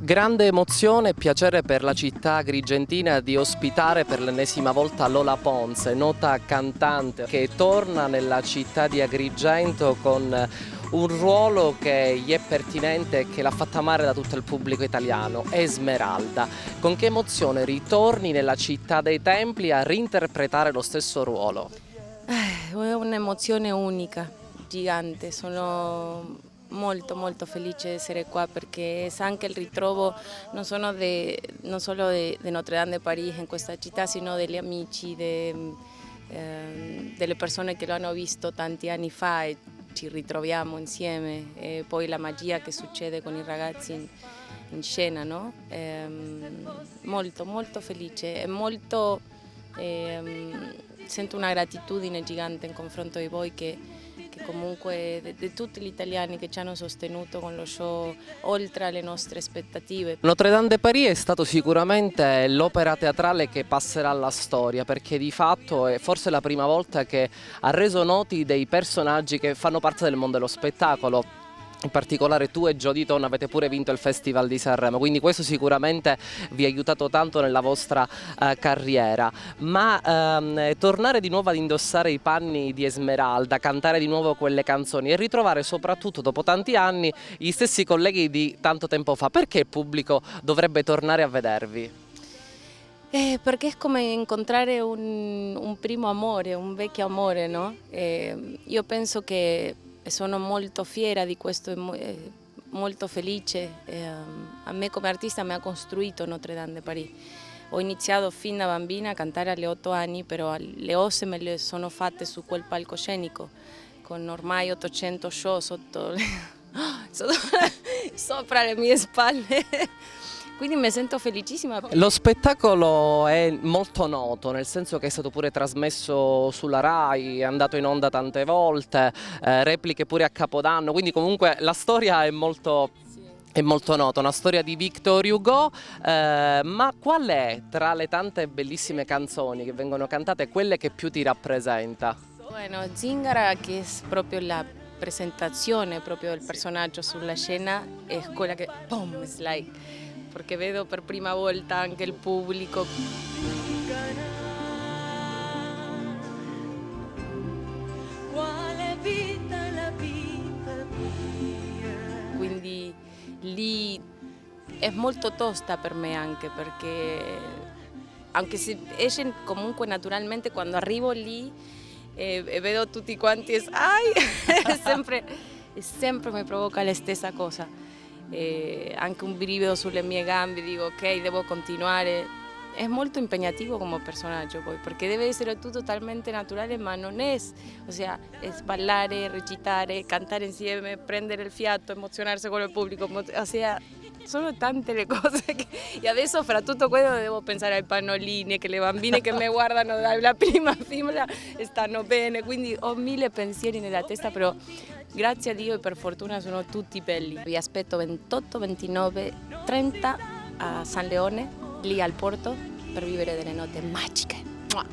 Grande emozione e piacere per la città agrigentina di ospitare per l'ennesima volta Lola Ponce, nota cantante che torna nella città di Agrigento con un ruolo che gli è pertinente e che l'ha fatta amare da tutto il pubblico italiano, Esmeralda. Con che emozione ritorni nella città dei templi a reinterpretare lo stesso ruolo? È un'emozione unica, gigante, sono molto felice di essere qua perché è anche il ritrovo non solo di Notre Dame de Parigi in questa città, sino degli amici, delle persone che lo hanno visto tanti anni fa e ci ritroviamo insieme, e poi la magia che succede con i ragazzi in scena, no? Molto felice e sento una gratitudine gigante in confronto di voi che comunque di tutti gli italiani che ci hanno sostenuto con lo show oltre alle nostre aspettative. Notre Dame de Paris è stato sicuramente l'opera teatrale che passerà alla storia, perché di fatto è forse la prima volta che ha reso noti dei personaggi che fanno parte del mondo dello spettacolo. In particolare tu e Jodie Tonne avete pure vinto il Festival di Sanremo, quindi questo sicuramente vi ha aiutato tanto nella vostra carriera. Ma tornare di nuovo ad indossare i panni di Esmeralda, cantare di nuovo quelle canzoni e ritrovare soprattutto dopo tanti anni gli stessi colleghi di tanto tempo fa, perché il pubblico dovrebbe tornare a vedervi? Perché è come incontrare un primo amore, un vecchio amore, no? Io penso che sono molto fiera di questo e molto felice. A me come artista mi ha costruito Notre Dame de Paris. Ho iniziato fin da bambina a cantare alle 8 anni, però le osse me le sono fatte su quel palcoscenico, con ormai 800 show sopra le mie spalle. Quindi mi sento felicissima. Lo spettacolo è molto noto, nel senso che è stato pure trasmesso sulla Rai, è andato in onda tante volte, repliche pure a Capodanno, quindi comunque la storia è molto nota, una storia di Victor Hugo, ma qual è tra le tante bellissime canzoni che vengono cantate quelle che più ti rappresenta? Bueno, Zingara, che è proprio la presentazione proprio del personaggio sulla scena, è quella che, boom, it's like, perché vedo per prima volta anche il pubblico. Quindi lì è molto tosta per me anche perché, anche se esce comunque naturalmente, quando arrivo lì e vedo tutti quanti, sempre mi provoca la stessa cosa. Anche un brivido sulle mie gambe, dico ok, devo continuare. È molto impegnativo come personaggio poi, perché deve essere tutto talmente naturale, ma non è, ossia, è ballare, recitare, cantare insieme, prendere il fiato, emozionarsi con il pubblico, ossia, sono tante le cose e adesso fra tutto quello devo pensare ai pannolini, che le bambine che mi guardano dalla prima fila stanno bene, quindi ho mille pensieri nella testa, però grazie a Dio e per fortuna sono tutti belli. Vi aspetto 28, 29, 30 a San Leone, lì al porto, per vivere delle notti magiche. Mua.